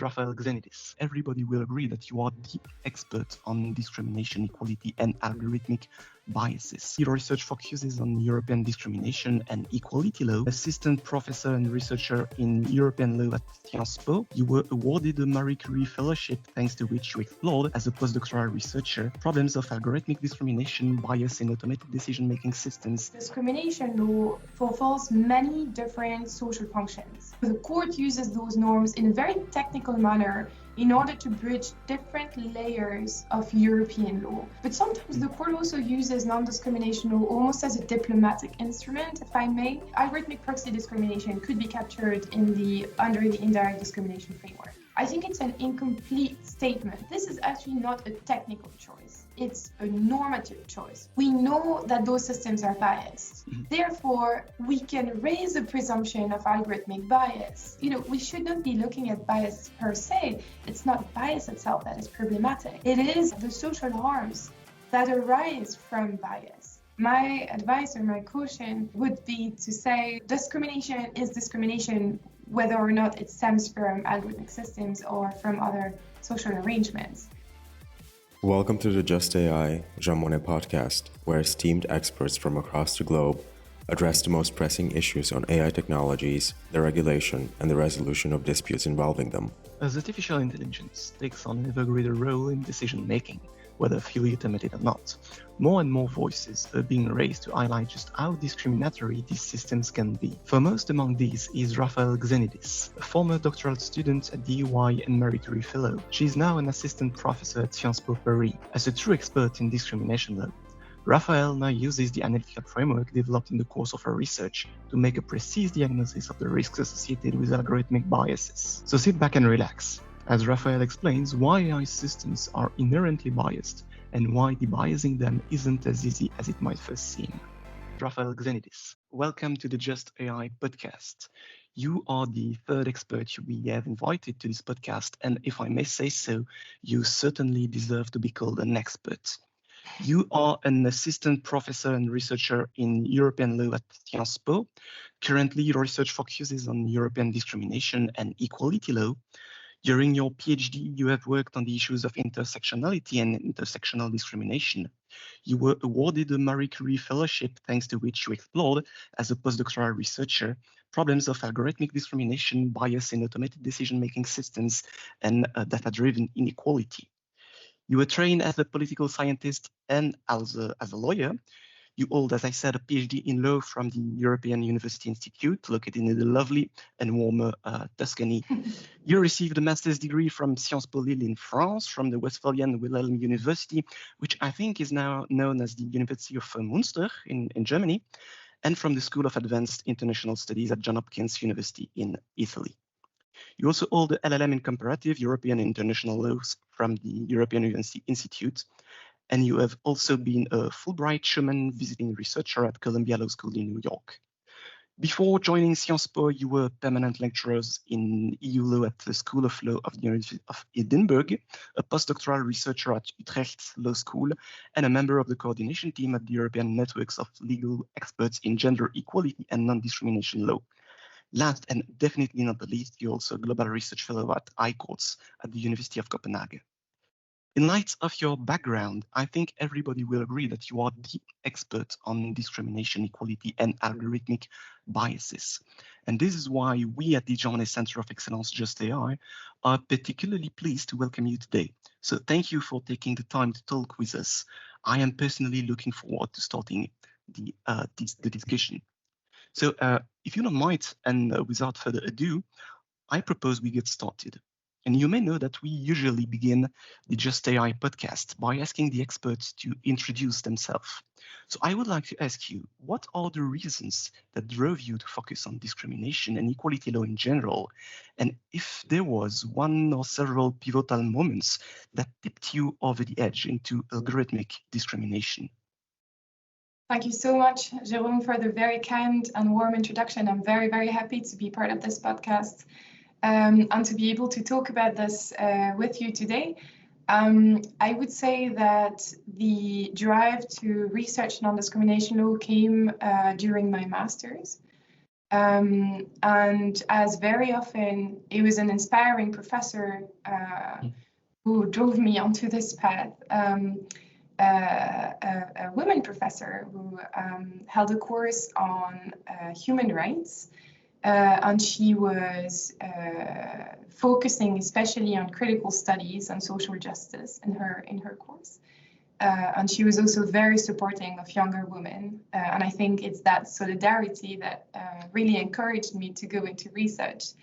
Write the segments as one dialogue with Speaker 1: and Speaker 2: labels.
Speaker 1: Raphaële Xenidis. Everybody will agree that you are the expert on discrimination, equality, and algorithmic biases. Your research focuses on European discrimination and equality law. Assistant professor and researcher in European law at Sciences Po, you were awarded a Marie Curie Fellowship, thanks to which you explored, as a postdoctoral researcher, problems of algorithmic discrimination, bias in automated decision-making systems.
Speaker 2: Discrimination law fulfills many different social functions. The court uses those norms in a very technical manner in order to bridge different layers of European law. But sometimes the court also uses non-discrimination law almost as a diplomatic instrument, if I may. Algorithmic proxy discrimination could be captured under the indirect discrimination framework. I think it's an incomplete statement. This is actually not a technical choice. It's a normative choice. We know that those systems are biased. Therefore, we can raise a presumption of algorithmic bias. We should not be looking at bias per se. It's not bias itself that is problematic. It is the social harms that arise from bias. My advice or my caution would be to say discrimination is discrimination whether or not it stems from algorithmic systems or from other social arrangements.
Speaker 3: Welcome to the Just AI Jean Monnet podcast, where esteemed experts from across the globe address the most pressing issues on AI technologies, their regulation, and the resolution of disputes involving them.
Speaker 1: As artificial intelligence takes on an ever greater role in decision-making, whether fully automated or not, more and more voices are being raised to highlight just how discriminatory these systems can be. Foremost among these is Raphaële Xenidis, a former doctoral student at the UI and Marie Curie Fellow. She is now an assistant professor at Sciences Po Paris. As a true expert in discrimination law, Raphaële now uses the analytical framework developed in the course of her research to make a precise diagnosis of the risks associated with algorithmic biases. So sit back and relax, as Raphaële explains why AI systems are inherently biased and why debiasing them isn't as easy as it might first seem. Raphaële Xenidis, welcome to the Just AI podcast. You are the third expert we have invited to this podcast, and if I may say so, you certainly deserve to be called an expert. You are an assistant professor and researcher in European law at Sciences Po. Currently, your research focuses on European discrimination and equality law. During your Ph.D, you have worked on the issues of intersectionality and intersectional discrimination. You were awarded a Marie Curie Fellowship, thanks to which you explored, as a postdoctoral researcher, problems of algorithmic discrimination, bias in automated decision-making systems, and data-driven inequality. You were trained as a political scientist and as a lawyer. You hold, as I said, a PhD in law from the European University Institute, located in the lovely and warmer Tuscany. You received a master's degree from Sciences Po Lille in France, from the Westphalian Wilhelm University, which I think is now known as the University of Münster in Germany, and from the School of Advanced International Studies at Johns Hopkins University in Italy. You also hold the LLM in Comparative European International Laws from the European University Institute, and you have also been a Fulbright Schumann visiting researcher at Columbia Law School in New York. Before joining Sciences Po, you were permanent lecturers in EU law at the School of Law of the University of Edinburgh, a postdoctoral researcher at Utrecht Law School, and a member of the coordination team at the European Networks of Legal Experts in Gender Equality and Non-discrimination Law. Last and definitely not the least, you're also a global research fellow at iCourts at the University of Copenhagen. In light of your background, I think everybody will agree that you are the expert on discrimination, equality, and algorithmic biases. And this is why we at the Jean Monnet Center of Excellence Just AI are particularly pleased to welcome you today. So thank you for taking the time to talk with us. I am personally looking forward to starting the discussion. So if you don't mind, and without further ado, I propose we get started. And you may know that we usually begin the Just AI podcast by asking the experts to introduce themselves. So I would like to ask you, what are the reasons that drove you to focus on discrimination and equality law in general? And if there was one or several pivotal moments that tipped you over the edge into algorithmic discrimination?
Speaker 2: Thank you so much, Jérôme, for the very kind and warm introduction. I'm very, very happy to be part of this podcast. And to be able to talk about this with you today. I would say that the drive to research non-discrimination law came during my master's. And as very often, he was an inspiring professor who drove me onto this path. A women professor who held a course on human rights, and she was focusing especially on critical studies and social justice in her course. And she was also very supporting of younger women. And I think it's that solidarity that really encouraged me to go into research.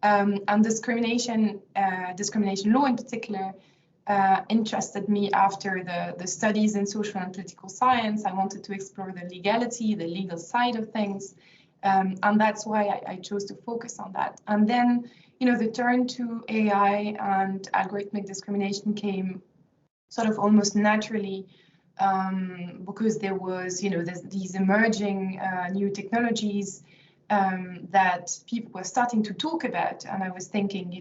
Speaker 2: And discrimination law in particular interested me after the studies in social and political science. I wanted to explore the legality, the legal side of things. And that's why I chose to focus on that. And then, the turn to AI and algorithmic discrimination came sort of almost naturally, because there was, these emerging new technologies that people were starting to talk about. And I was thinking,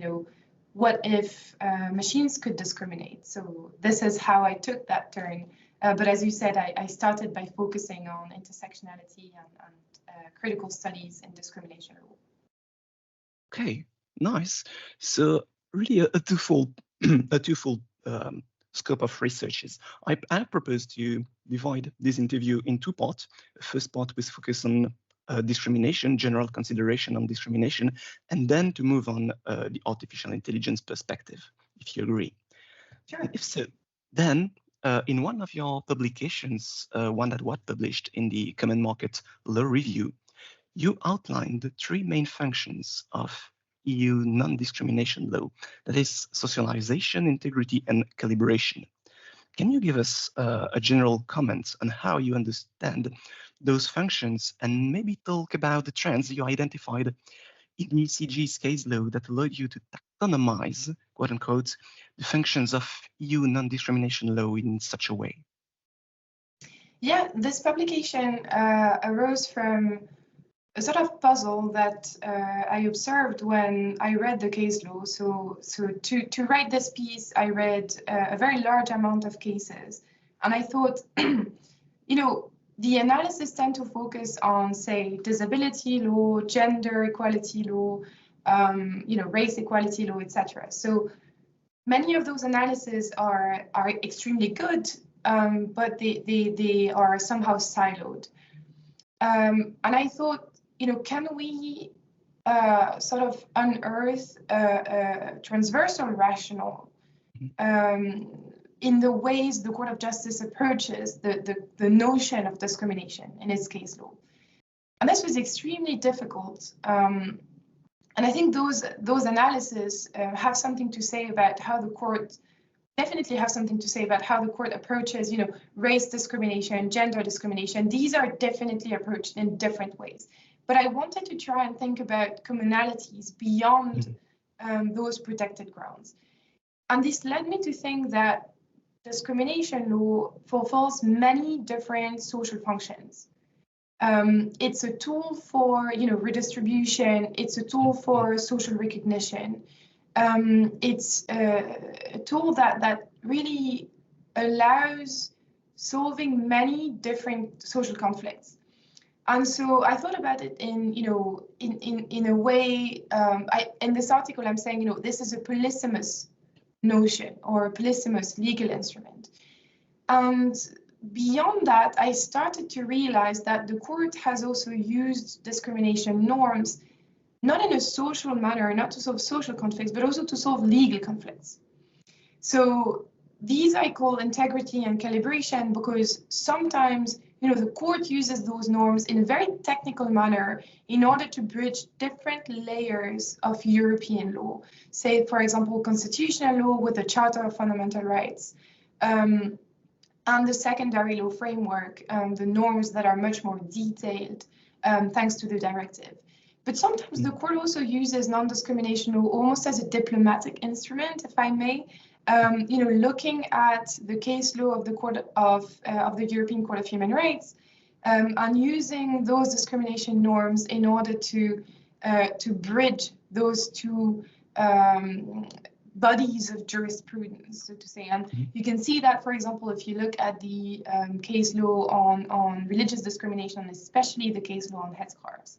Speaker 2: what if machines could discriminate? So this is how I took that turn. But as you said, I started by focusing on intersectionality and critical studies in discrimination law.
Speaker 1: Okay, nice. So really a twofold scope of researches. I propose to divide this interview in two parts. The first part was focus on discrimination, general consideration on discrimination, and then to move on the artificial intelligence perspective, if you agree.
Speaker 2: Sure.
Speaker 1: If so, then in one of your publications, one that was published in the Common Market Law Review, you outlined the three main functions of EU non-discrimination law, that is socialization, integrity, and calibration. Can you give us a general comment on how you understand those functions and maybe talk about the trends you identified in ECG's case law that allowed you to taxonomize, quote unquote, the functions of EU non-discrimination law in such a way?
Speaker 2: Yeah, this publication arose from a sort of puzzle that I observed when I read the case law. So to write this piece, I read a very large amount of cases, and I thought, the analysis tend to focus on, say, disability law, gender equality law, race equality law, etc. So many of those analyses are extremely good, but they are somehow siloed. And I thought, can we sort of unearth a transversal rationale in the ways the Court of Justice approaches the notion of discrimination in its case law? And this was extremely difficult. And I think those analyses have something to say about how the court approaches, race discrimination, gender discrimination. These are definitely approached in different ways. But I wanted to try and think about commonalities beyond those protected grounds. And this led me to think that discrimination law fulfills many different social functions. It's a tool for, redistribution. It's a tool for social recognition. It's a tool that really allows solving many different social conflicts. And so I thought about it in a way. In this article, I'm saying, this is a polysemous notion or a polysemous legal instrument. And beyond that, I started to realize that the court has also used discrimination norms, not in a social manner, not to solve social conflicts, but also to solve legal conflicts. So these I call integrity and calibration, because sometimes, the court uses those norms in a very technical manner in order to bridge different layers of European law. Say, for example, constitutional law with the Charter of Fundamental Rights, and the secondary law framework, the norms that are much more detailed, thanks to the directive. But sometimes the court also uses non-discrimination law almost as a diplomatic instrument, if I may, looking at the case law of the the European Court of Human Rights, and using those discrimination norms in order to bridge those two bodies of jurisprudence, so to say. And you can see that, for example, if you look at the case law on religious discrimination, especially the case law on headscarves.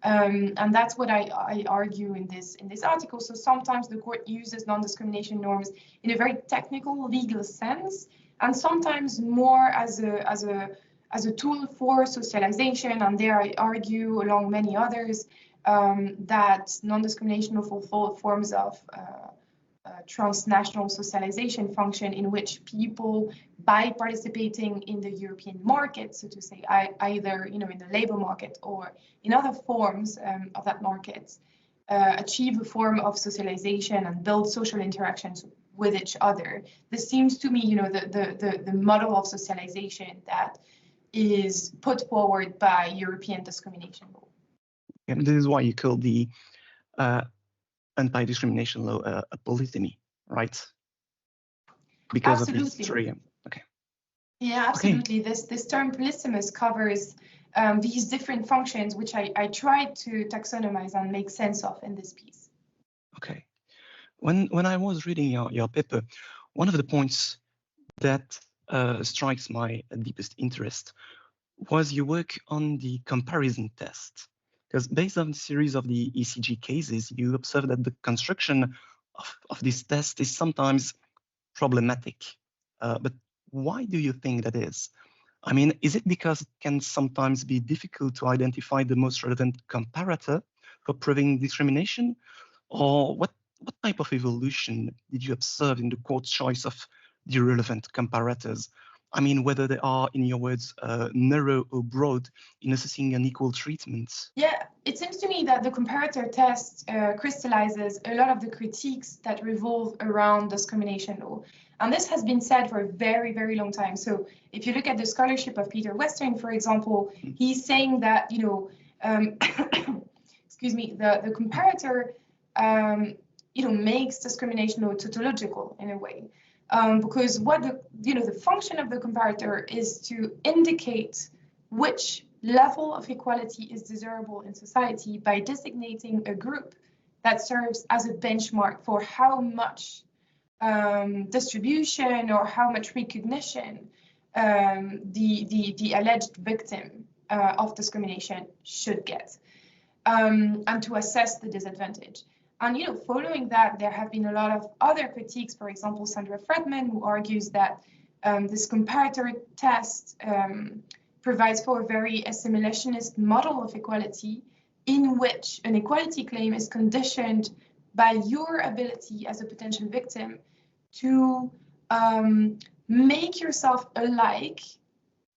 Speaker 2: And that's what I argue in this article. So sometimes the court uses non-discrimination norms in a very technical legal sense, and sometimes more as a tool for socialization. And there I argue, along many others, that non-discrimination will fulfill forms of transnational socialization function in which people, by participating in the European market, so to say, either in the labor market or in other forms of that market, achieve a form of socialization and build social interactions with each other. This seems to me, the model of socialization that is put forward by European discrimination law.
Speaker 1: And this is why you call the anti-discrimination law a polysemy, right? Because
Speaker 2: Absolutely.
Speaker 1: of its history. Okay.
Speaker 2: Yeah, absolutely. Okay. This term polysemous covers these different functions, which I tried to taxonomize and make sense of in this piece.
Speaker 1: Okay. When I was reading your paper, one of the points that strikes my deepest interest was your work on the comparison test. Because based on a series of the ECG cases, you observe that the construction of this test is sometimes problematic. But why do you think that is? I mean, is it because it can sometimes be difficult to identify the most relevant comparator for proving discrimination? Or what type of evolution did you observe in the court's choice of the relevant comparators? I mean, whether they are, in your words, narrow or broad in assessing an equal treatment.
Speaker 2: Yeah, it seems to me that the comparator test crystallizes a lot of the critiques that revolve around discrimination law. And this has been said for a very, very long time. So if you look at the scholarship of Peter Western, for example, he's saying that, excuse me, the comparator, makes discrimination law tautological in a way. Because what the function of the comparator is to indicate which level of equality is desirable in society by designating a group that serves as a benchmark for how much distribution or how much recognition the alleged victim of discrimination should get, and to assess the disadvantage. And following that, there have been a lot of other critiques. For example, Sandra Fredman, who argues that this comparator test provides for a very assimilationist model of equality, in which an equality claim is conditioned by your ability as a potential victim to make yourself alike,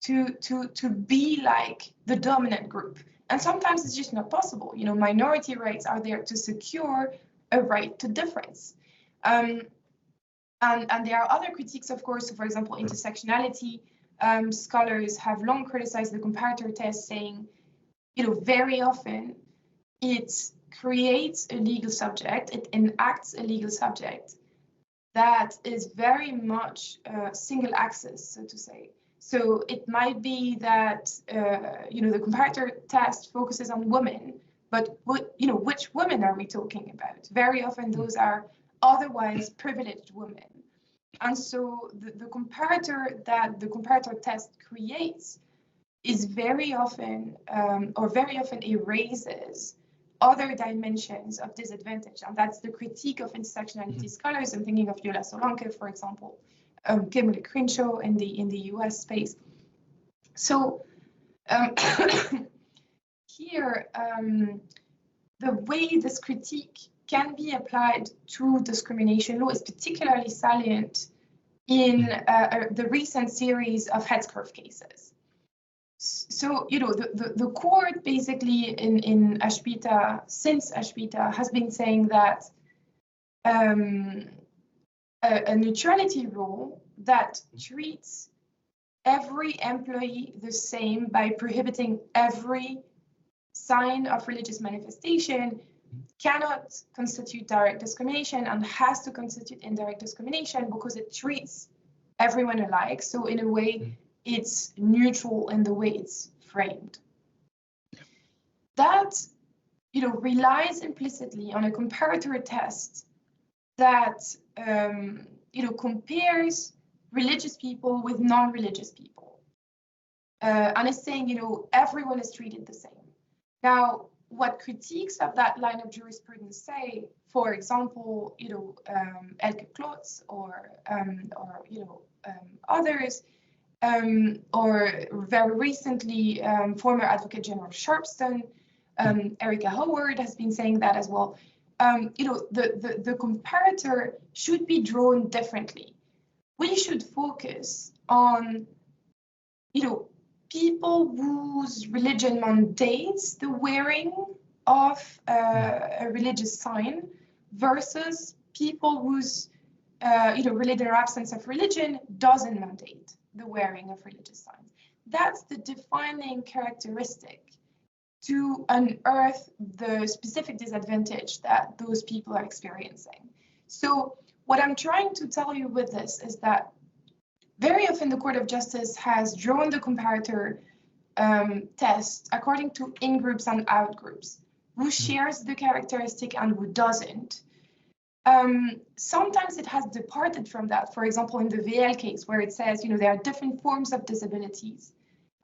Speaker 2: to be like the dominant group. And sometimes it's just not possible. Minority rights are there to secure a right to difference. And there are other critiques, of course. So, for example, intersectionality. Scholars have long criticized the comparator test, saying, very often it creates a legal subject, it enacts a legal subject that is very much single axis, so to say. So it might be that, the comparator test focuses on women, but which women are we talking about? Very often those are otherwise privileged women. And so the comparator that the comparator test creates is very often erases other dimensions of disadvantage. And that's the critique of intersectionality scholars. I'm thinking of Yola Solanke, for example, Kimberly Crenshaw in the US space. So here, the way this critique can be applied to discrimination law is particularly salient in the recent series of headscarf cases. So, the court basically in Ashbita, since Ashbita, has been saying that a neutrality rule that treats every employee the same by prohibiting every sign of religious manifestation cannot constitute direct discrimination and has to constitute indirect discrimination because it treats everyone alike. So in a way, it's neutral in the way it's framed. That, relies implicitly on a comparator test that, compares religious people with non-religious people. And it's saying, everyone is treated the same. Now, what critiques of that line of jurisprudence say, for example, Elke Klotz or others, or very recently, former Advocate General Sharpston, Erica Howard has been saying that as well. The comparator should be drawn differently. We should focus on, people whose religion mandates the wearing of a religious sign versus people whose, religion or absence of religion doesn't mandate the wearing of religious signs. That's the defining characteristic to unearth the specific disadvantage that those people are experiencing. So what I'm trying to tell you with this is that very often the Court of Justice has drawn the comparator test according to in-groups and out-groups, who shares the characteristic and who doesn't. Sometimes it has departed from that, for example, in the VL case, where it says, there are different forms of disabilities,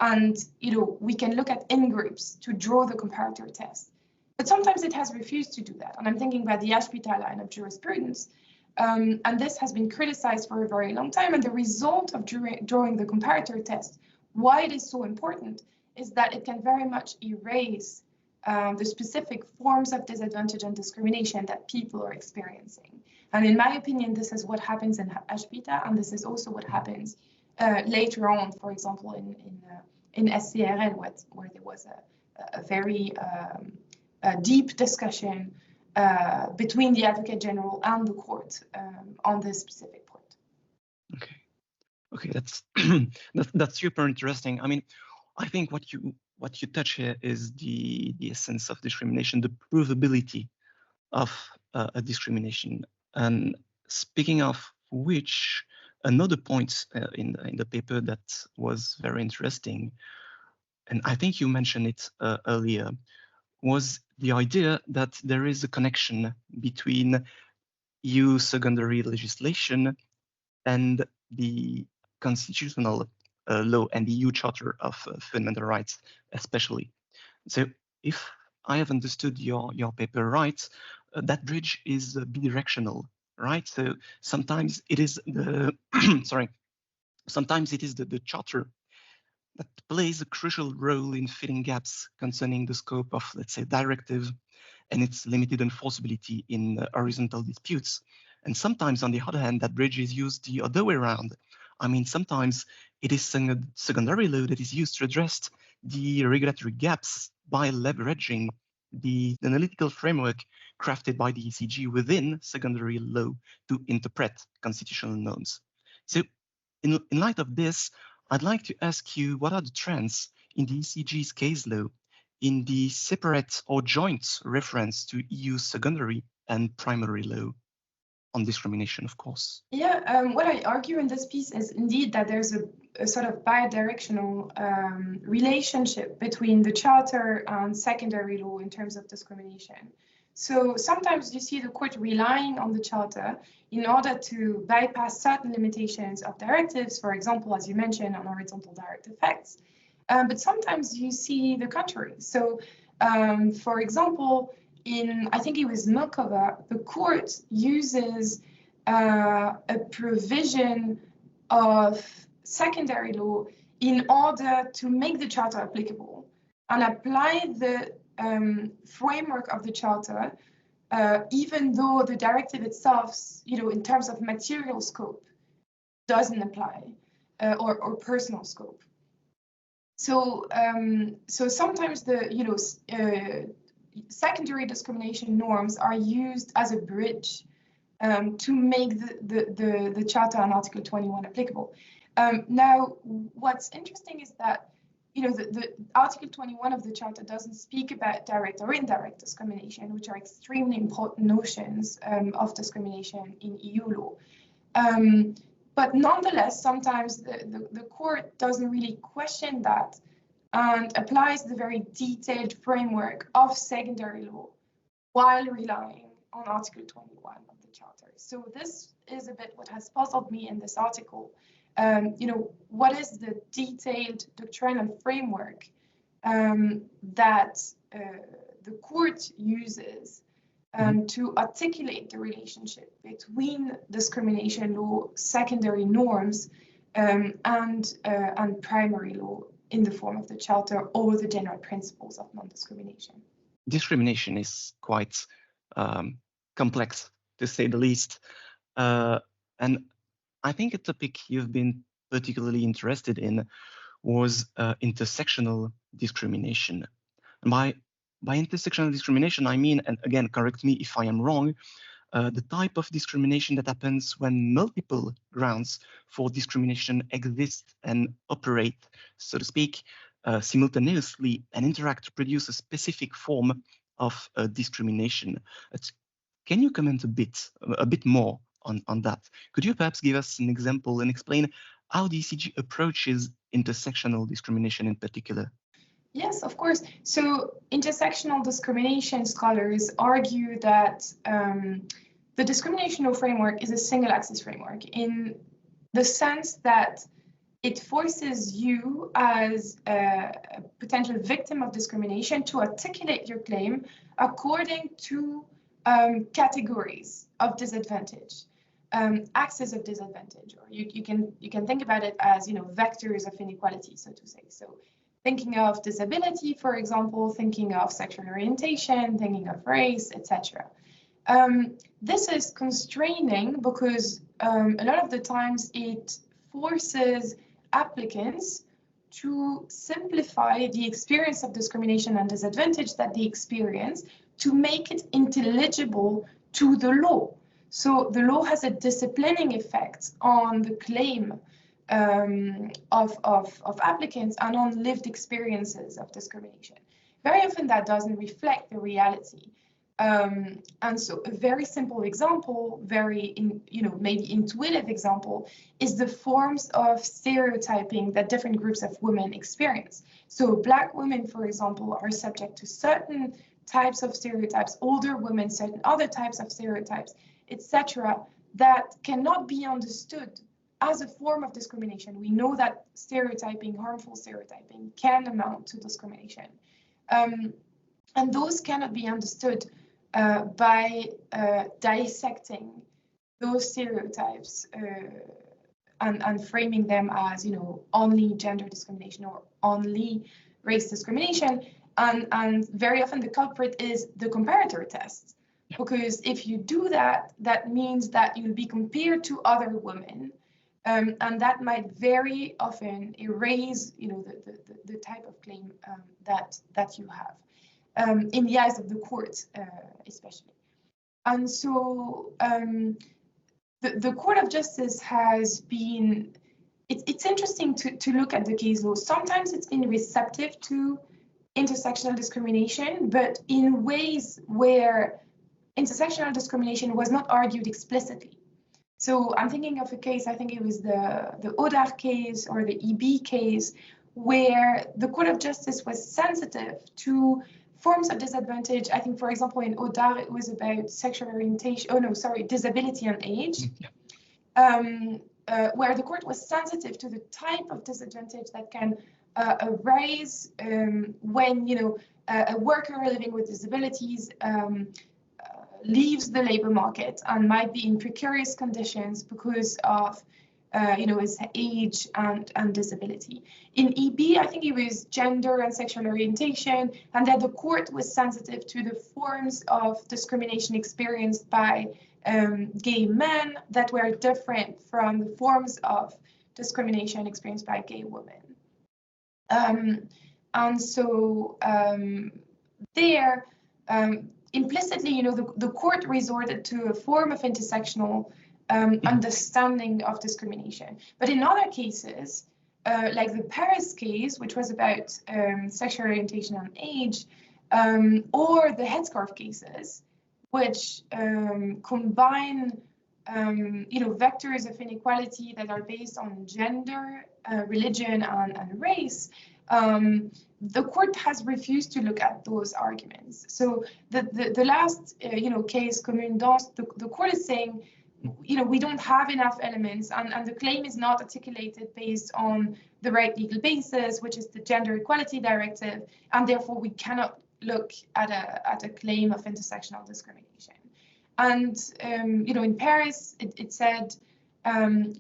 Speaker 2: and, we can look at in-groups to draw the comparator test. But sometimes it has refused to do that, and I'm thinking about the Ashpita line of jurisprudence. And this has been criticized for a very long time. And the result of drawing the comparator test, why it is so important, is that it can very much erase the specific forms of disadvantage and discrimination that people are experiencing. And in my opinion, this is what happens in Ashpita, and this is also what happens later on, for example, in SCRL, where there was a very deep discussion between the Advocate General and the court on this specific point.
Speaker 1: Okay, that's super interesting. I mean, I think what you touch here is the essence of discrimination, the provability of a discrimination. And speaking of which, another point in the paper that was very interesting, and I think you mentioned it earlier, was the idea that there is a connection between EU secondary legislation and the constitutional law and the EU Charter of Fundamental Rights, especially. So if I have understood your paper right, that bridge is bidirectional, right? So sometimes it is the, sometimes it is the Charter that plays a crucial role in filling gaps concerning the scope of, let's say, directive and its limited enforceability in horizontal disputes. And sometimes, on the other hand, that bridge is used the other way around. I mean, sometimes it is secondary law that is used to address the regulatory gaps by leveraging the analytical framework crafted by the ECJ within secondary law to interpret constitutional norms. So in light of this, I'd like to ask you, what are the trends in the ECJ's case law in the separate or joint reference to EU secondary and primary law on discrimination, of course?
Speaker 2: Yeah, what I argue in this piece is indeed that there's a sort of bidirectional relationship between the Charter and secondary law in terms of discrimination. So sometimes you see the court relying on the Charter in order to bypass certain limitations of directives, for example, as you mentioned, on horizontal direct effects. But sometimes you see the contrary. So, for example, I think it was Milkova, the court uses a provision of secondary law in order to make the Charter applicable and apply the framework of the Charter, even though the directive itself, in terms of material scope, doesn't apply, or personal scope. So, so sometimes the secondary discrimination norms are used as a bridge to make the Charter and Article 21 applicable. Now, what's interesting is that the Article 21 of the Charter doesn't speak about direct or indirect discrimination, which are extremely important notions of discrimination in EU law. But nonetheless, sometimes the court doesn't really question that and applies the very detailed framework of secondary law while relying on Article 21 of the Charter. So this is a bit what has puzzled me in this article. What is the detailed doctrinal framework that the court uses to articulate the relationship between discrimination law, secondary norms, and primary law in the form of the Charter or the general principles of non-discrimination.
Speaker 1: Discrimination is quite complex, to say the least. And I think a topic you've been particularly interested in was intersectional discrimination. And by intersectional discrimination, I mean, and again, correct me if I am wrong, the type of discrimination that happens when multiple grounds for discrimination exist and operate, so to speak, simultaneously and interact to produce a specific form of discrimination. Can you comment a bit more on that? Could you perhaps give us an example and explain how the ECG approaches intersectional discrimination in particular?
Speaker 2: Yes, of course. So intersectional discrimination scholars argue that the discriminational framework is a single axis framework in the sense that it forces you as a potential victim of discrimination to articulate your claim according to categories of disadvantage, axes of disadvantage, or you can think about it as vectors of inequality, so to say. So thinking of disability, for example, thinking of sexual orientation, thinking of race, etc. This is constraining because a lot of the times it forces applicants to simplify the experience of discrimination and disadvantage that they experience to make it intelligible to the law. So the law has a disciplining effect on the claim of applicants and on lived experiences of discrimination. Very often that doesn't reflect the reality. And so a very simple example, maybe intuitive example, is the forms of stereotyping that different groups of women experience. So Black women, for example, are subject to certain types of stereotypes, older women, certain other types of stereotypes, etc., that cannot be understood as a form of discrimination. We know that stereotyping, harmful stereotyping, can amount to discrimination. And those cannot be understood by dissecting those stereotypes and framing them as, only gender discrimination or only race discrimination. And very often the culprit is the comparator test, because if you do that, that means that you'll be compared to other women. And that might very often erase, the type of claim that you have in the eyes of the court, especially. And so the Court of Justice has been. It's interesting to look at the case law. Sometimes it's been receptive to intersectional discrimination, but in ways where intersectional discrimination was not argued explicitly. So I'm thinking of a case, I think it was the Odar case or the EB case, where the Court of Justice was sensitive to forms of disadvantage. I think, for example, in Odar, it was about sexual orientation, disability and age, where the court was sensitive to the type of disadvantage that can arise when, a worker living with disabilities leaves the labor market and might be in precarious conditions because of his age and disability. In EB, I think it was gender and sexual orientation, and that the court was sensitive to the forms of discrimination experienced by gay men that were different from the forms of discrimination experienced by gay women. And so there, implicitly, the court resorted to a form of intersectional understanding of discrimination. But in other cases, like the Paris case, which was about sexual orientation and age, or the headscarf cases, which combine vectors of inequality that are based on gender, religion, and race, the court has refused to look at those arguments. So the last case, Commune Danse, the court is saying, we don't have enough elements, and the claim is not articulated based on the right legal basis, which is the Gender Equality Directive, and therefore we cannot look at a claim of intersectional discrimination. And in Paris, it said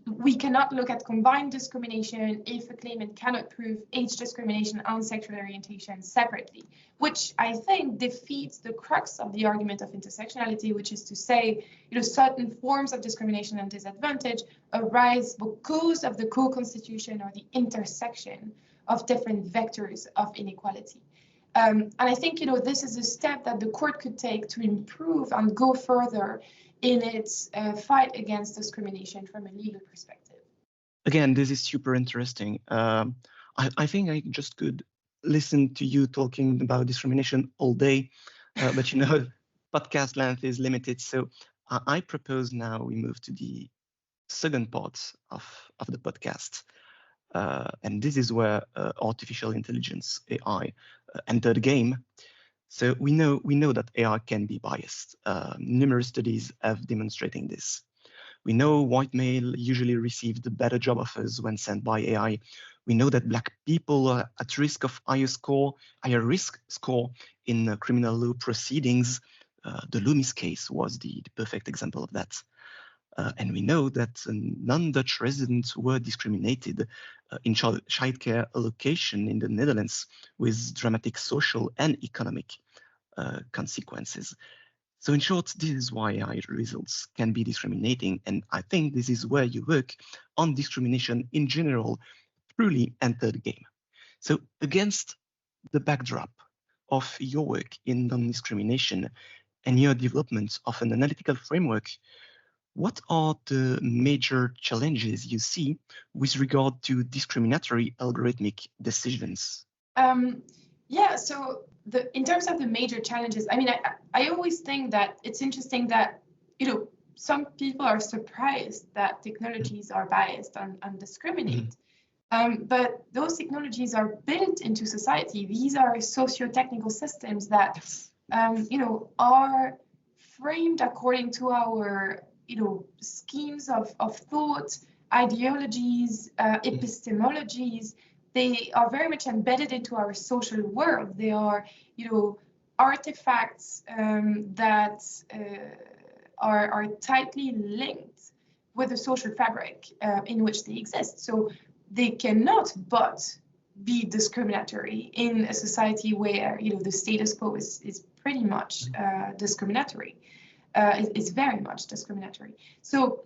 Speaker 2: we cannot look at combined discrimination if a claimant cannot prove age discrimination and sexual orientation separately, which I think defeats the crux of the argument of intersectionality, which is to say, certain forms of discrimination and disadvantage arise because of the co-constitution or the intersection of different vectors of inequality. And I think, this is a step that the court could take to improve and go further in its fight against discrimination from a legal perspective.
Speaker 1: Again, this is super interesting. I think I just could listen to you talking about discrimination all day, but podcast length is limited. So I propose now we move to the second part of the podcast. And this is where artificial intelligence, AI, entered the game. So we know that AI can be biased. Numerous studies have demonstrating this. We know white male usually receive the better job offers when sent by AI. We know that Black people are at risk of higher risk score in criminal law proceedings. The Loomis case was the perfect example of that. And we know that non-Dutch residents were discriminated in childcare allocation in the Netherlands with dramatic social and economic consequences. So in short, this is why AI results can be discriminating. And I think this is where your work on discrimination in general truly entered the game. So against the backdrop of your work in non-discrimination and your development of an analytical framework, what are the major challenges you see with regard to discriminatory algorithmic decisions?
Speaker 2: So in terms of the major challenges, I always think that it's interesting that, some people are surprised that technologies are biased and discriminate. But those technologies are built into society. These are socio-technical systems that, are framed according to our schemes of thought, ideologies, epistemologies. They are very much embedded into our social world. They are, artifacts that are tightly linked with the social fabric in which they exist. So they cannot but be discriminatory in a society where, the status quo is pretty much discriminatory. It's very much discriminatory. So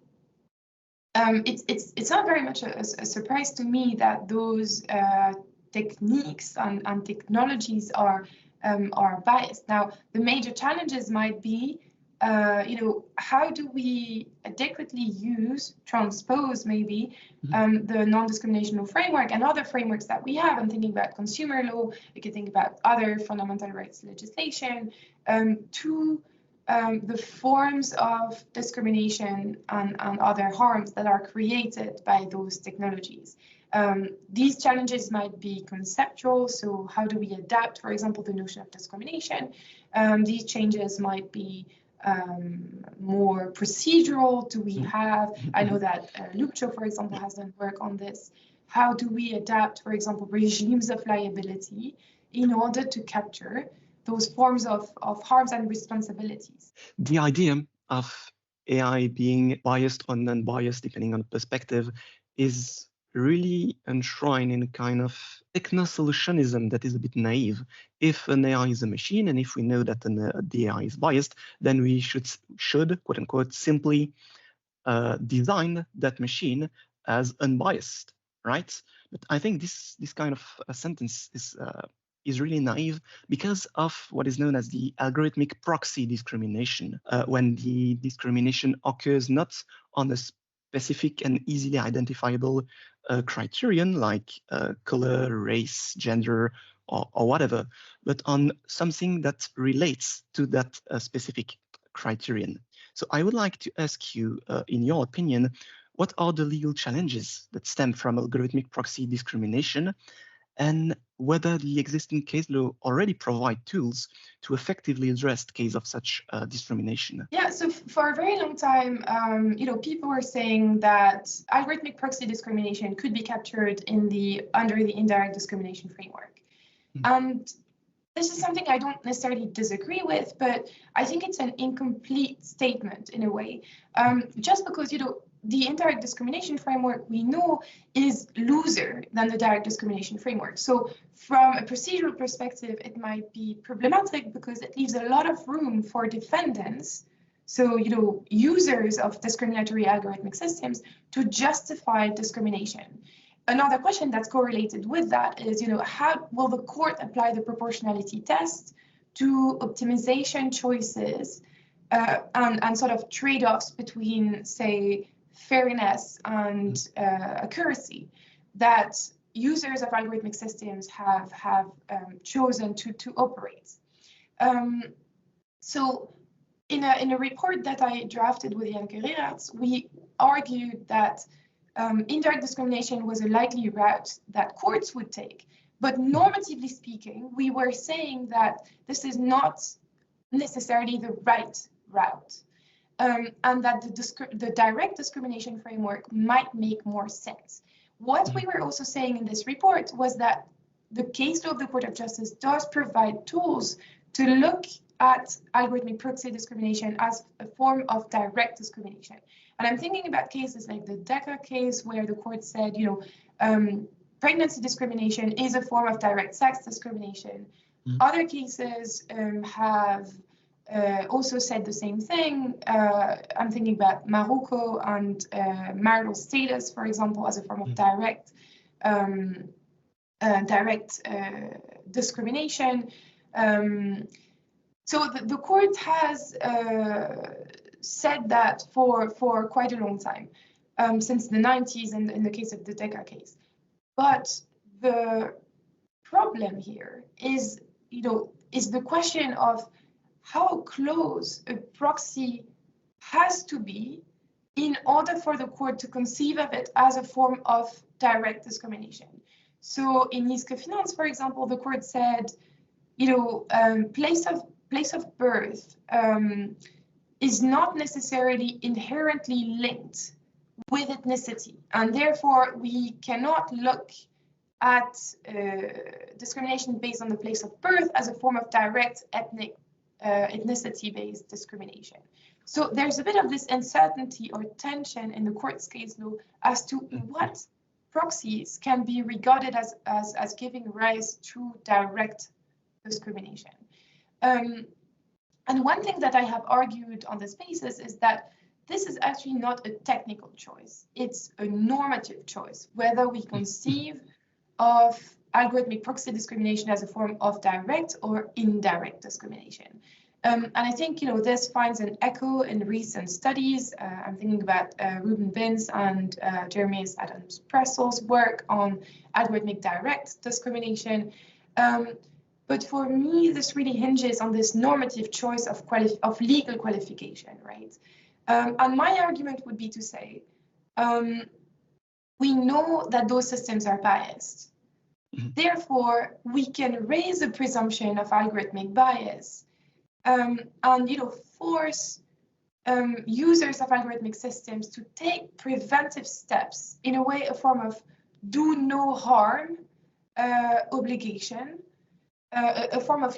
Speaker 2: it's not very much a surprise to me that those techniques and technologies are biased. Now, the major challenges might be, how do we adequately transpose maybe the non-discrimination framework and other frameworks that we have? I'm thinking about consumer law. We can think about other fundamental rights legislation to the forms of discrimination and other harms that are created by those technologies. These challenges might be conceptual, so how do we adapt, for example, the notion of discrimination? These changes might be more procedural. Do we have, I know that Lucio, for example, has done work on this. How do we adapt, for example, regimes of liability in order to capture those forms of harms and responsibilities?
Speaker 1: The idea of AI being biased or non-biased, depending on the perspective, is really enshrined in a kind of techno-solutionism that is a bit naive. If an AI is a machine, and if we know that the AI is biased, then we should quote unquote, simply design that machine as unbiased, right? But I think this kind of a sentence is really naive because of what is known as the algorithmic proxy discrimination, when the discrimination occurs not on a specific and easily identifiable criterion like color, race, gender, or whatever, but on something that relates to that specific criterion. So I would like to ask you, in your opinion, what are the legal challenges that stem from algorithmic proxy discrimination, and whether the existing case law already provide tools to effectively address the case of such discrimination?
Speaker 2: Yeah, so for a very long time, people were saying that algorithmic proxy discrimination could be captured under the indirect discrimination framework. And this is something I don't necessarily disagree with, but I think it's an incomplete statement in a way, just because, the indirect discrimination framework we know is looser than the direct discrimination framework. So from a procedural perspective, it might be problematic because it leaves a lot of room for defendants, so, users of discriminatory algorithmic systems, to justify discrimination. Another question that's correlated with that is, how will the court apply the proportionality test to optimization choices and sort of trade-offs between, say, fairness and accuracy that users of algorithmic systems have chosen to operate. So in a report that I drafted with Jan Kererats, we argued that indirect discrimination was a likely route that courts would take. But normatively speaking, we were saying that this is not necessarily the right route, and that the direct discrimination framework might make more sense. What we were also saying in this report was that the case law of the Court of Justice does provide tools to look at algorithmic proxy discrimination as a form of direct discrimination. And I'm thinking about cases like the DECA case, where the court said, pregnancy discrimination is a form of direct sex discrimination. Other cases have also said the same thing. I'm thinking about Morocco and marital status, for example, as a form of direct discrimination. So the court has said that for quite a long time, since the 90s in the case of the DECA case. But the problem here is, is the question of how close a proxy has to be in order for the court to conceive of it as a form of direct discrimination. So in Niske Finance, for example, the court said, place of birth is not necessarily inherently linked with ethnicity, and therefore we cannot look at discrimination based on the place of birth as a form of direct ethnicity-based discrimination. So there's a bit of this uncertainty or tension in the court's case law as to what proxies can be regarded as giving rise to direct discrimination. And one thing that I have argued on this basis is that this is actually not a technical choice. It's a normative choice, whether we conceive of algorithmic proxy discrimination as a form of direct or indirect discrimination. And I think, this finds an echo in recent studies. I'm thinking about Ruben Binz and Jeremy Adams-Pressel's work on algorithmic direct discrimination. But for me, this really hinges on this normative choice of legal qualification, right? And my argument would be to say, we know that those systems are biased. Therefore, we can raise a presumption of algorithmic bias and force users of algorithmic systems to take preventive steps, in a way, a form of do no harm obligation, a form of,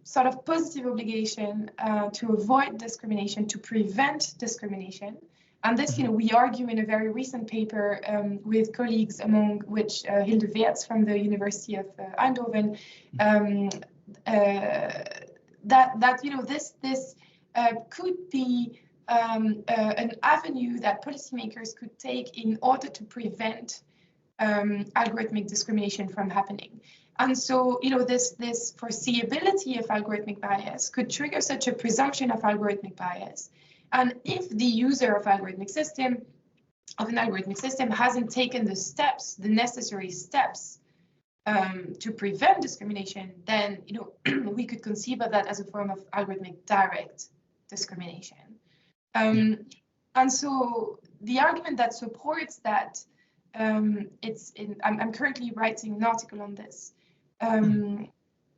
Speaker 2: sort of positive obligation to avoid discrimination, to prevent discrimination. And this, we argue in a very recent paper with colleagues, among which Hilde Weerts from the University of Eindhoven, this could be an avenue that policymakers could take in order to prevent algorithmic discrimination from happening. And so, this foreseeability of algorithmic bias could trigger such a presumption of algorithmic bias. And if the user of an algorithmic system hasn't taken the necessary steps to prevent discrimination, then, we could conceive of that as a form of algorithmic direct discrimination. And so the argument that supports that, I'm currently writing an article on this. And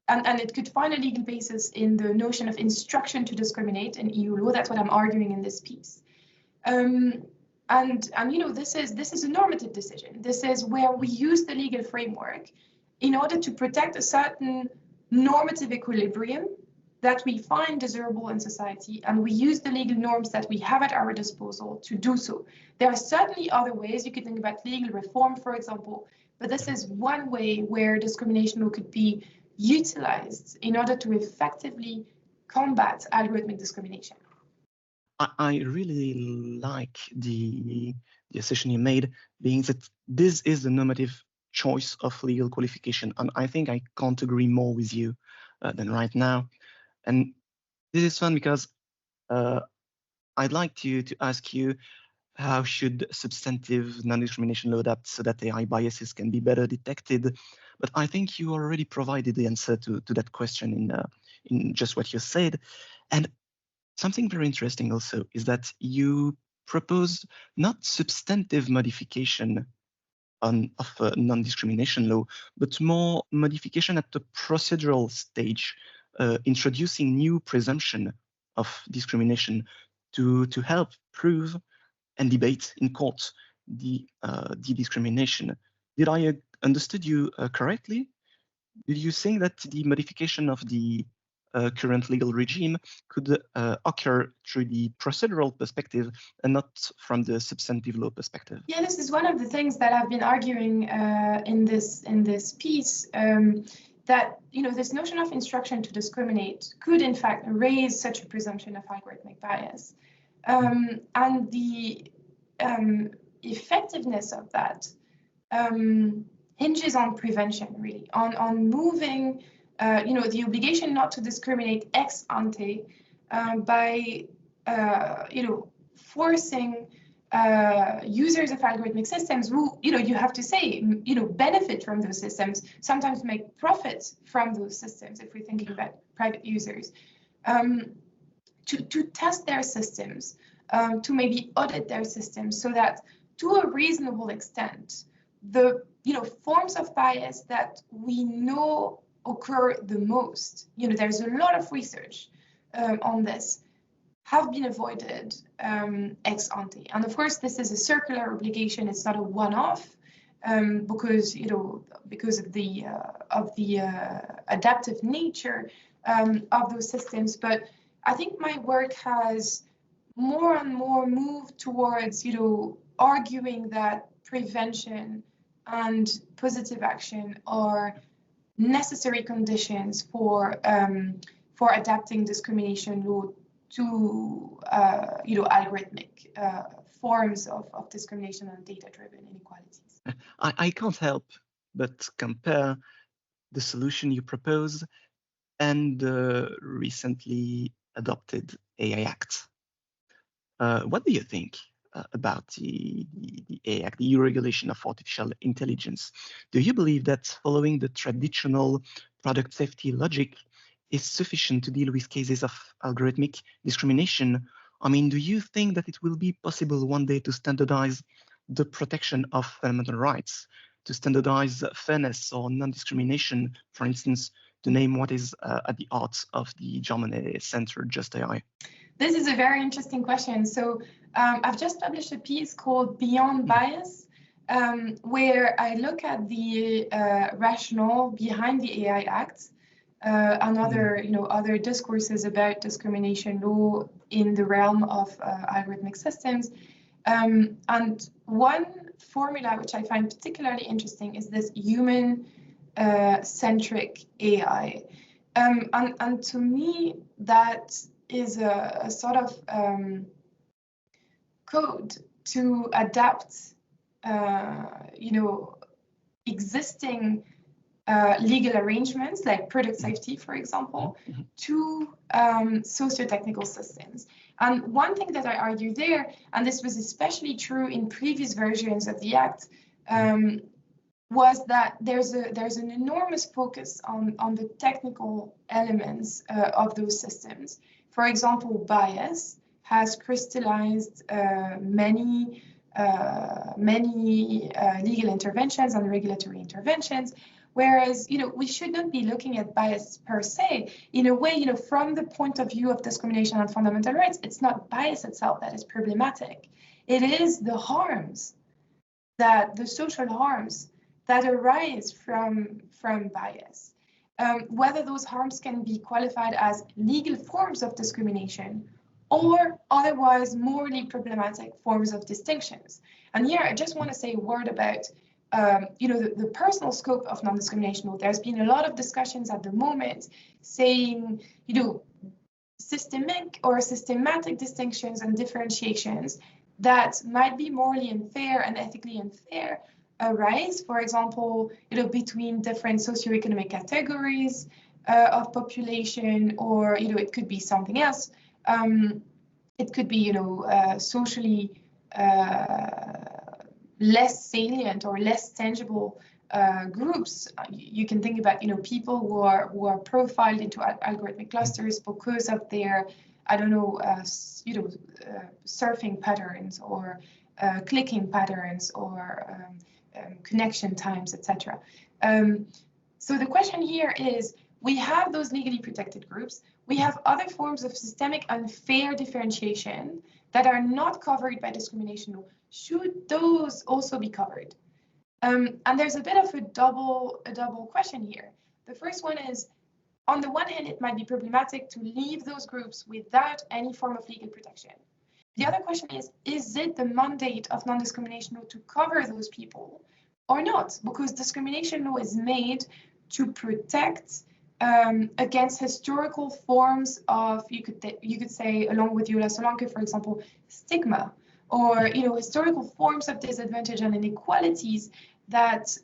Speaker 2: it could find a legal basis in the notion of instruction to discriminate in EU law. That's what I'm arguing in this piece. And this is a normative decision. This is where we use the legal framework in order to protect a certain normative equilibrium that we find desirable in society, and we use the legal norms that we have at our disposal to do so. There are certainly other ways. You could think about legal reform, for example, but this is one way where discrimination law could be utilized in order to effectively combat algorithmic discrimination.
Speaker 1: I really like the assertion you made, being that this is the normative choice of legal qualification, and I think I can't agree more with you than right now. And this is fun because I'd like to ask you, how should substantive non-discrimination law adapt so that AI biases can be better detected? But I think you already provided the answer to that question in just what you said. And something very interesting also is that you propose not substantive modification of non-discrimination law, but more modification at the procedural stage, introducing new presumption of discrimination to help prove and debate in court the discrimination. Did I understood you correctly? Did you think that the modification of the current legal regime could occur through the procedural perspective and not from the substantive law perspective?
Speaker 2: Yeah, this is one of the things that I've been arguing in this piece. That this notion of instruction to discriminate could in fact raise such a presumption of algorithmic bias, and the effectiveness of that hinges on prevention, really, on moving the obligation not to discriminate ex ante by forcing users of algorithmic systems who, you have to say, benefit from those systems, sometimes make profits from those systems, if we're thinking about private users, to test their systems, to maybe audit their systems, so that to a reasonable extent, the forms of bias that we know occur the most, there's a lot of research on this, have been avoided ex ante. And of course, this is a circular obligation. It's not a one-off, because of the adaptive nature of those systems. But I think my work has more and more moved towards arguing that prevention and positive action are necessary conditions for adapting discrimination law to algorithmic forms of discrimination and data-driven inequalities.
Speaker 1: I can't help but compare the solution you propose and the recently adopted AI Act. What do you think about the AI Act, the EU regulation of artificial intelligence? Do you believe that following the traditional product safety logic is sufficient to deal with cases of algorithmic discrimination? I mean, do you think that it will be possible one day to standardize the protection of fundamental rights, to standardize fairness or non-discrimination, for instance, to name what is at the heart of the Germany Center Just AI?
Speaker 2: This is a very interesting question. So I've just published a piece called Beyond Bias, where I look at the rationale behind the AI Act, and other discourses about discrimination law in the realm of algorithmic systems. And one formula which I find particularly interesting is this human-centric AI. And to me, that is a sort of code to adapt, existing legal arrangements like product safety, for example, to socio-technical systems. And one thing that I argue there, and this was especially true in previous versions of the Act, was that there's an enormous focus on the technical elements of those systems. For example, bias has crystallized many legal interventions and regulatory interventions. Whereas, we should not be looking at bias per se. In a way, from the point of view of discrimination and fundamental rights, it's not bias itself that is problematic. It is the harms, the social harms that arise from bias. whether those harms can be qualified as legal forms of discrimination or otherwise morally problematic forms of distinctions. And here I just want to say a word about the personal scope of non-discrimination law. There's been a lot of discussions at the moment saying, systematic distinctions and differentiations that might be morally unfair and ethically unfair arise, for example, between different socioeconomic categories of population, or it could be something else. It could be socially less salient or less tangible groups. You can think about people who are profiled into algorithmic clusters because of their surfing patterns or clicking patterns or connection times, etc. So the question here is, we have those legally protected groups. We have other forms of systemic unfair differentiation that are not covered by discrimination law. Should those also be covered? And there's a bit of a double question here. The first one is, on the one hand, it might be problematic to leave those groups without any form of legal protection. The other question is it the mandate of non-discrimination law to cover those people or not? Because discrimination law is made to protect against historical forms of, you could say, along with Yola Solanke, for example, stigma, or historical forms of disadvantage and inequalities that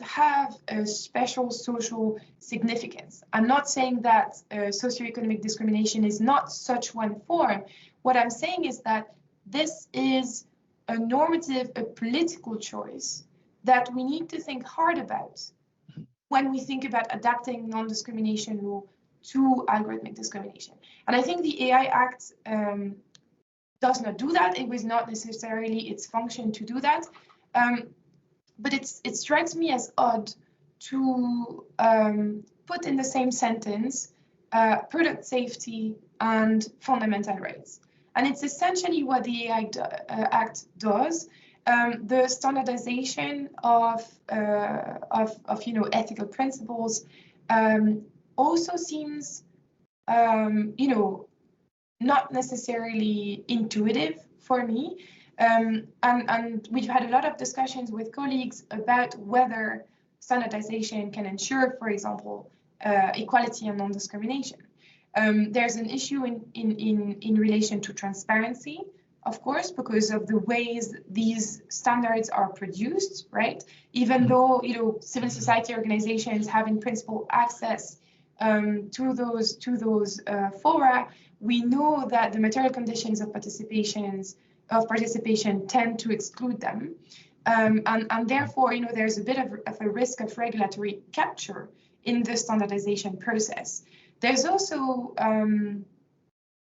Speaker 2: have a special social significance. I'm not saying that socioeconomic discrimination is not such one form. What I'm saying is that this is a normative, a political choice that we need to think hard about when we think about adapting non-discrimination law to algorithmic discrimination. And I think the AI Act does not do that. It was not necessarily its function to do that. But it strikes me as odd to put in the same sentence product safety and fundamental rights. And it's essentially what the AI Act does. The standardization of ethical principles also seems not necessarily intuitive for me. And we've had a lot of discussions with colleagues about whether standardization can ensure, for example, equality and non-discrimination. There's an issue in relation to transparency, of course, because of the ways these standards are produced, right? Even though civil society organizations have in principle access to those fora, we know that the material conditions of participation tend to exclude them, and therefore there's a bit of a risk of regulatory capture in the standardization process. There's also a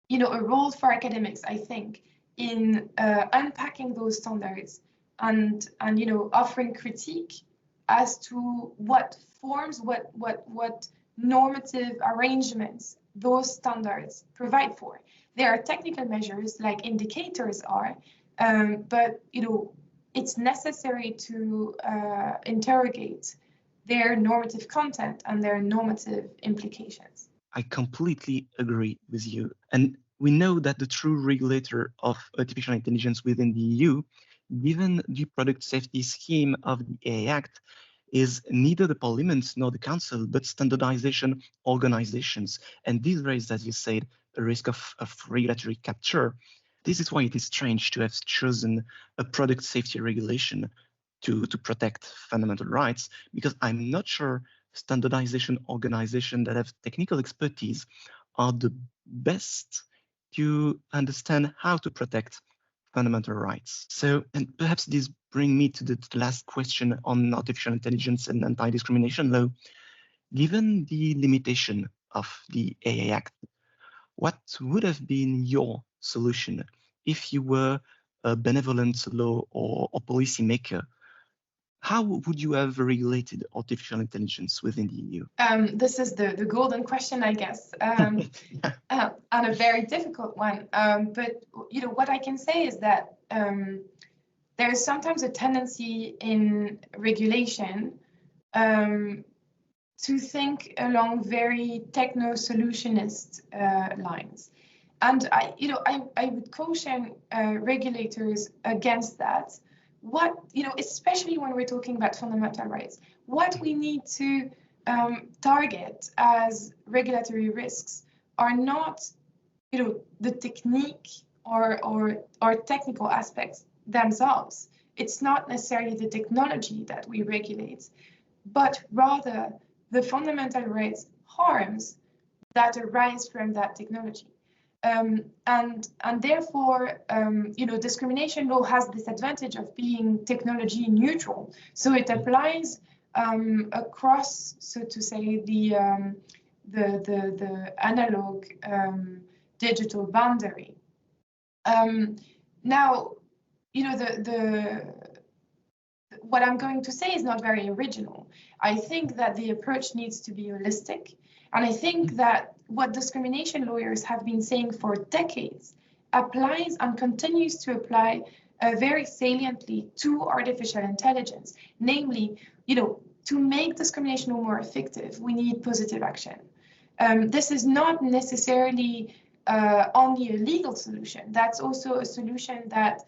Speaker 2: role for academics, I think, in unpacking those standards and offering critique as to what forms, what normative arrangements those standards provide for. There are technical measures like indicators are, but it's necessary to interrogate their normative content and their normative implications.
Speaker 1: I completely agree with you. And we know that the true regulator of artificial intelligence within the EU, given the product safety scheme of the AI Act, is neither the Parliament nor the Council, but standardization organizations. And this raises, as you said, a risk of regulatory capture. This is why it is strange to have chosen a product safety regulation to protect fundamental rights, because I'm not sure standardization organizations that have technical expertise are the best to understand how to protect fundamental rights. So, and perhaps this brings me to the last question on artificial intelligence and anti-discrimination law. Given the limitation of the AI Act, what would have been your solution if you were a benevolent law or policymaker? How would you have regulated artificial intelligence within the EU?
Speaker 2: This is the golden question, I guess, and a very difficult one. But what I can say is that there is sometimes a tendency in regulation to think along very techno-solutionist lines. And I would caution regulators against that. What, especially when we're talking about fundamental rights, what we need to target as regulatory risks are not, the technique or technical aspects themselves. It's not necessarily the technology that we regulate, but rather the fundamental rights harms that arise from that technology. And therefore, discrimination law has this advantage of being technology neutral. So it applies across, so to say, the analog digital boundary. Now, what I'm going to say is not very original. I think that the approach needs to be holistic. And I think that what discrimination lawyers have been saying for decades applies and continues to apply very saliently to artificial intelligence. Namely, to make discrimination more effective, we need positive action. This is not necessarily only a legal solution. That's also a solution that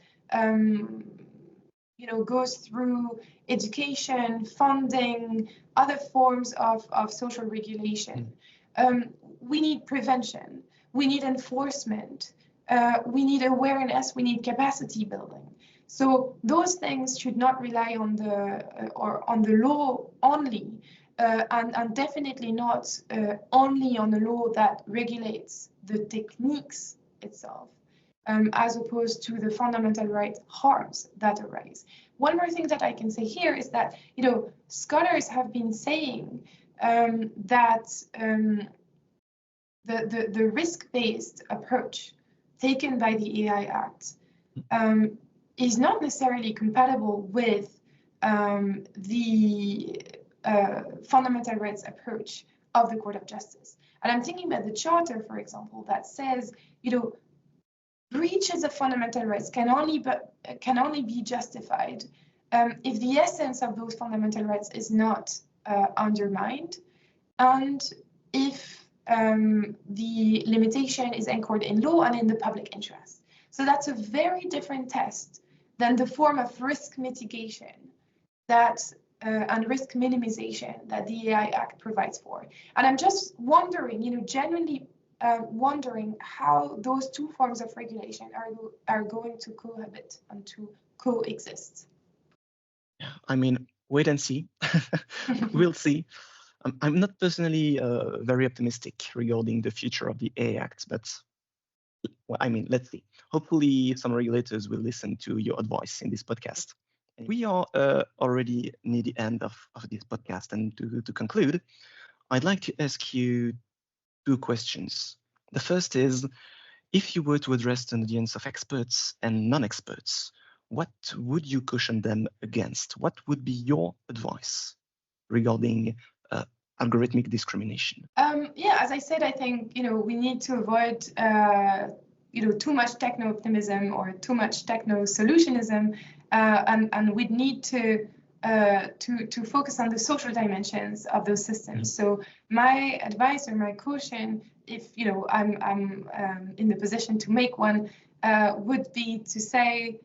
Speaker 2: goes through education, funding, other forms of social regulation. We need prevention, we need enforcement, we need awareness, we need capacity building. So those things should not rely on the law only, and definitely not only on the law that regulates the techniques itself, as opposed to the fundamental right harms that arise. One more thing that I can say here is that scholars have been saying that the risk-based approach taken by the AI Act is not necessarily compatible with the fundamental rights approach of the Court of Justice. And I'm thinking about the Charter, for example, that says, breaches of fundamental rights can only be justified if the essence of those fundamental rights is not undermined, and if the limitation is anchored in law and in the public interest. So that's a very different test than the form of risk mitigation and risk minimization that the AI Act provides for. And I'm just wondering, genuinely wondering how those two forms of regulation are going to cohabit and to coexist.
Speaker 1: I mean, wait and see. We'll see. I'm not personally very optimistic regarding the future of the AI Act, but let's see. Hopefully, some regulators will listen to your advice in this podcast. We are already near the end of this podcast, and to conclude, I'd like to ask you two questions. The first is, if you were to address an audience of experts and non-experts, what would you caution them against? What would be your advice regarding algorithmic discrimination?
Speaker 2: As I said, I think we need to avoid too much techno-optimism or too much techno-solutionism, and we need to focus on the social dimensions of those systems. So my advice or my caution, if I'm in the position to make one, would be to say,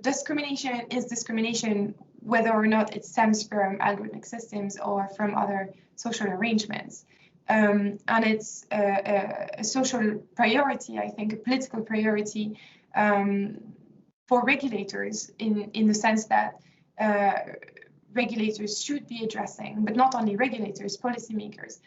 Speaker 2: discrimination is discrimination, whether or not it stems from algorithmic systems or from other social arrangements. And it's a social priority, I think, a political priority for regulators in the sense that regulators should be addressing, but not only regulators, policymakers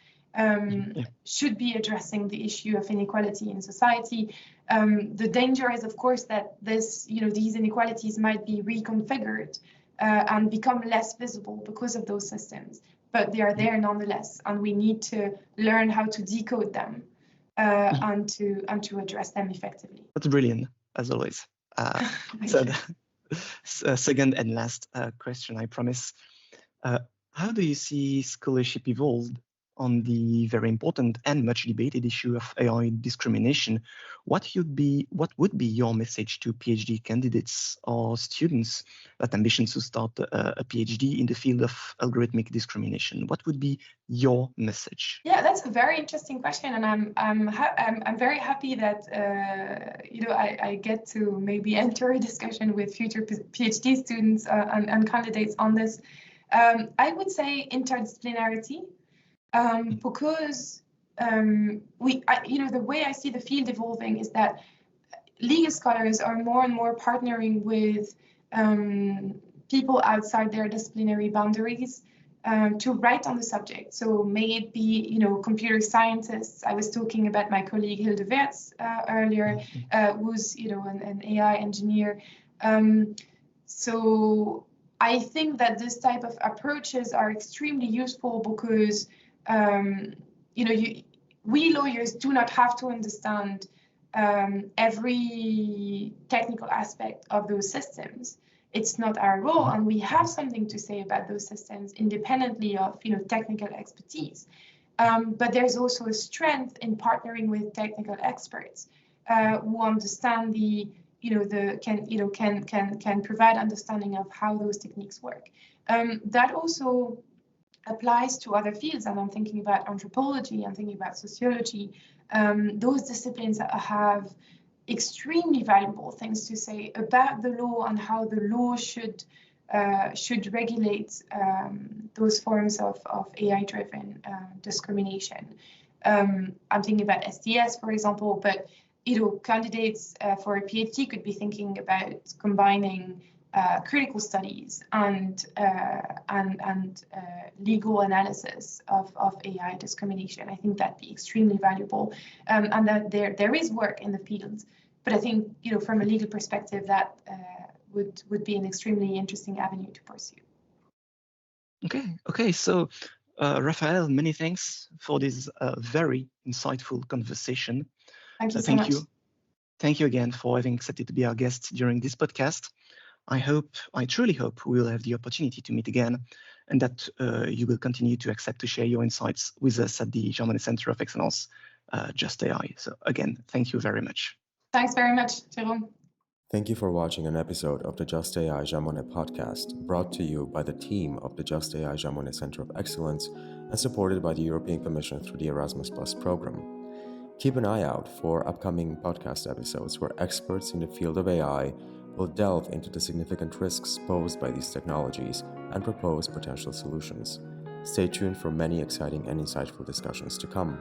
Speaker 2: should be addressing the issue of inequality in society. The danger is, of course, that these inequalities might be reconfigured and become less visible because of those systems, but they are there nonetheless, and we need to learn how to decode them and to address them effectively.
Speaker 1: That's brilliant, as always. So the second and last question, I promise. How do you see scholarship evolved on the very important and much debated issue of AI discrimination, what would be your message to PhD candidates or students that ambition to start a PhD in the field of algorithmic discrimination? What would be your message?
Speaker 2: Yeah, that's a very interesting question, and I'm very happy that I get to maybe enter a discussion with future PhD students and candidates on this. I would say interdisciplinarity, because the way I see the field evolving is that legal scholars are more and more partnering with people outside their disciplinary boundaries to write on the subject. So may it be, computer scientists. I was talking about my colleague Hilde Wertz earlier, who's, an AI engineer. So I think that this type of approaches are extremely useful because, we lawyers do not have to understand every technical aspect of those systems. It's not our role, and we have something to say about those systems independently of technical expertise. But there's also a strength in partnering with technical experts who understand can provide understanding of how those techniques work. That also applies to other fields, and I'm thinking about anthropology, I'm thinking about sociology. Those disciplines have extremely valuable things to say about the law and how the law should regulate those forms of AI-driven discrimination. I'm thinking about SDS, for example, but candidates for a PhD could be thinking about combining critical studies and legal analysis of AI discrimination. I think that'd be extremely valuable, and that there is work in the field. But I think from a legal perspective, that would be an extremely interesting avenue to pursue.
Speaker 1: Okay. So, Raphaële, many thanks for this very insightful conversation.
Speaker 2: Thank you so much.
Speaker 1: Thank you again for having accepted to be our guest during this podcast. I truly hope we will have the opportunity to meet again, and that you will continue to accept to share your insights with us at the German Center of Excellence, Just AI. So again, thank you very much.
Speaker 2: Thanks very much, Jérôme.
Speaker 3: Thank you for watching an episode of the Just AI JMCE podcast, brought to you by the team of the Just AI JMCE Center of Excellence and supported by the European Commission through the Erasmus Plus program. Keep an eye out for upcoming podcast episodes where experts in the field of AI will delve into the significant risks posed by these technologies and propose potential solutions. Stay tuned for many exciting and insightful discussions to come.